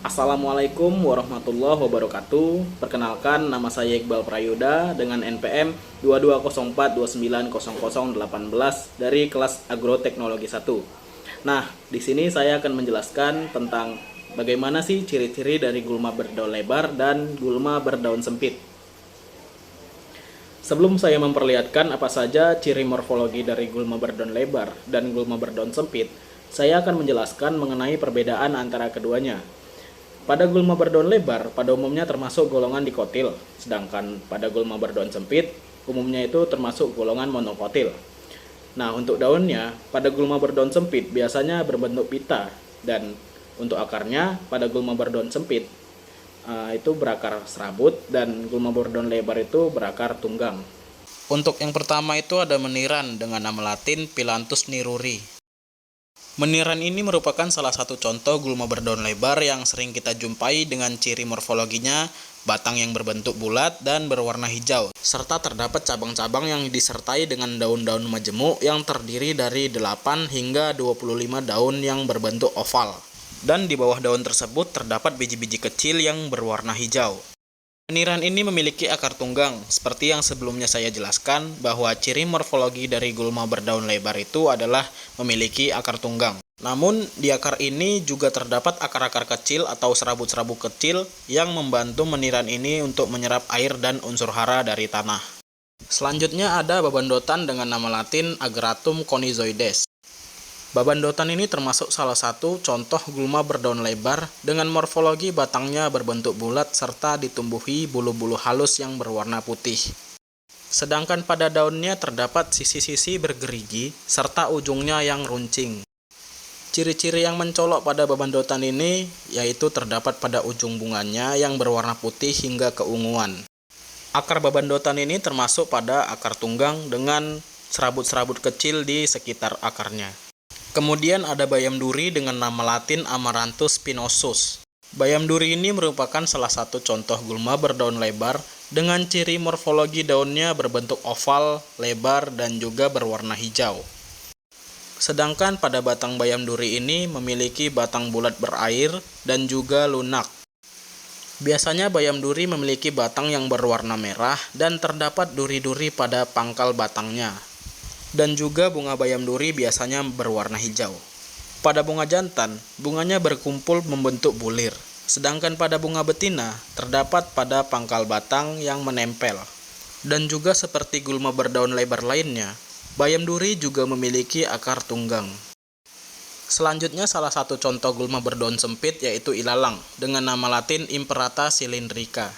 Assalamualaikum warahmatullahi wabarakatuh. Perkenalkan, nama saya Iqbal Prayuda dengan NPM 2204290018 dari kelas Agroteknologi 1. Nah, di sini saya akan menjelaskan tentang bagaimana sih ciri-ciri dari gulma berdaun lebar dan gulma berdaun sempit. Sebelum saya memperlihatkan apa saja ciri morfologi dari gulma berdaun lebar dan gulma berdaun sempit, saya akan menjelaskan mengenai perbedaan antara keduanya. Pada gulma berdaun lebar, pada umumnya termasuk golongan dikotil, sedangkan pada gulma berdaun sempit, umumnya itu termasuk golongan monokotil. Nah, untuk daunnya, pada gulma berdaun sempit biasanya berbentuk pita, dan untuk akarnya, pada gulma berdaun sempit, itu berakar serabut, dan gulma berdaun lebar itu berakar tunggang. Untuk yang pertama itu ada meniran dengan nama latin Phyllanthus niruri. Meniran ini merupakan salah satu contoh gulma berdaun lebar yang sering kita jumpai dengan ciri morfologinya, batang yang berbentuk bulat dan berwarna hijau, serta terdapat cabang-cabang yang disertai dengan daun-daun majemuk yang terdiri dari 8 hingga 25 daun yang berbentuk oval. Dan di bawah daun tersebut terdapat biji-biji kecil yang berwarna hijau. Meniran ini memiliki akar tunggang, seperti yang sebelumnya saya jelaskan bahwa ciri morfologi dari gulma berdaun lebar itu adalah memiliki akar tunggang. Namun, di akar ini juga terdapat akar-akar kecil atau serabut-serabut kecil yang membantu meniran ini untuk menyerap air dan unsur hara dari tanah. Selanjutnya ada babandotan dengan nama latin Agratum conizoides. Babandotan ini termasuk salah satu contoh gulma berdaun lebar dengan morfologi batangnya berbentuk bulat serta ditumbuhi bulu-bulu halus yang berwarna putih. Sedangkan pada daunnya terdapat sisi-sisi bergerigi serta ujungnya yang runcing. Ciri-ciri yang mencolok pada babandotan ini yaitu terdapat pada ujung bunganya yang berwarna putih hingga keunguan. Akar babandotan ini termasuk pada akar tunggang dengan serabut-serabut kecil di sekitar akarnya. Kemudian ada bayam duri dengan nama latin Amaranthus spinosus. Bayam duri ini merupakan salah satu contoh gulma berdaun lebar dengan ciri morfologi daunnya berbentuk oval, lebar, dan juga berwarna hijau. Sedangkan pada batang bayam duri ini memiliki batang bulat berair dan juga lunak. Biasanya bayam duri memiliki batang yang berwarna merah dan terdapat duri-duri pada pangkal batangnya. Dan juga bunga bayam duri biasanya berwarna hijau. Pada bunga jantan, bunganya berkumpul membentuk bulir, sedangkan pada bunga betina terdapat pada pangkal batang yang menempel. Dan juga seperti gulma berdaun lebar lainnya, bayam duri juga memiliki akar tunggang. Selanjutnya salah satu contoh gulma berdaun sempit yaitu ilalang dengan nama latin Imperata cylindrica.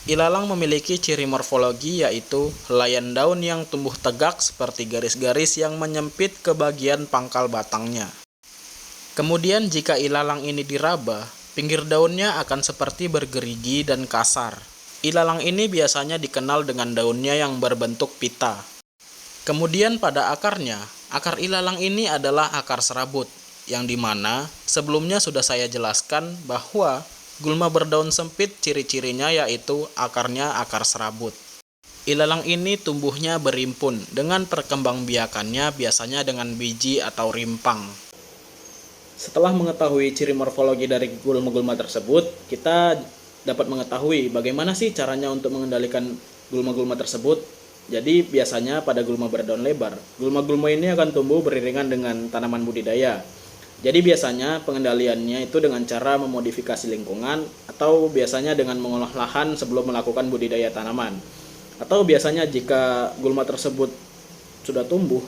Ilalang memiliki ciri morfologi yaitu helaian daun yang tumbuh tegak seperti garis-garis yang menyempit ke bagian pangkal batangnya. Kemudian jika ilalang ini diraba, pinggir daunnya akan seperti bergerigi dan kasar. Ilalang ini biasanya dikenal dengan daunnya yang berbentuk pita. Kemudian pada akarnya, akar ilalang ini adalah akar serabut, yang dimana sebelumnya sudah saya jelaskan bahwa gulma berdaun sempit ciri-cirinya yaitu akarnya akar serabut. Ilalang ini tumbuhnya berimpun dengan perkembangbiakannya biasanya dengan biji atau rimpang. Setelah mengetahui ciri morfologi dari gulma-gulma tersebut, kita dapat mengetahui bagaimana sih caranya untuk mengendalikan gulma-gulma tersebut. Jadi biasanya pada gulma berdaun lebar, gulma-gulma ini akan tumbuh beriringan dengan tanaman budidaya. Jadi biasanya pengendaliannya itu dengan cara memodifikasi lingkungan atau biasanya dengan mengolah lahan sebelum melakukan budidaya tanaman. Atau biasanya jika gulma tersebut sudah tumbuh,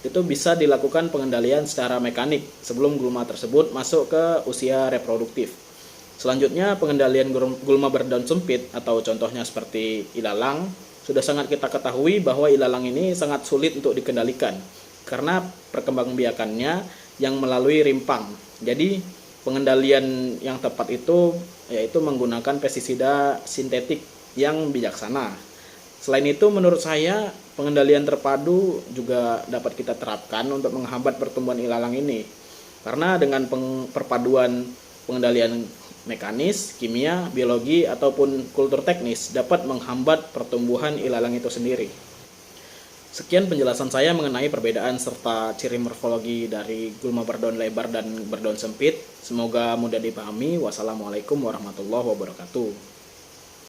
itu bisa dilakukan pengendalian secara mekanik sebelum gulma tersebut masuk ke usia reproduktif. Selanjutnya pengendalian gulma berdaun sempit atau contohnya seperti ilalang, sudah sangat kita ketahui bahwa ilalang ini sangat sulit untuk dikendalikan karena perkembangbiakannya yang melalui rimpang. Jadi pengendalian yang tepat itu yaitu menggunakan pestisida sintetik yang bijaksana. Selain itu menurut saya pengendalian terpadu juga dapat kita terapkan untuk menghambat pertumbuhan ilalang ini. Karena dengan perpaduan pengendalian mekanis, kimia, biologi ataupun kultur teknis dapat menghambat pertumbuhan ilalang itu sendiri. Sekian penjelasan saya mengenai perbedaan serta ciri morfologi dari gulma berdaun lebar dan berdaun sempit. Semoga mudah dipahami. Wassalamualaikum warahmatullahi wabarakatuh.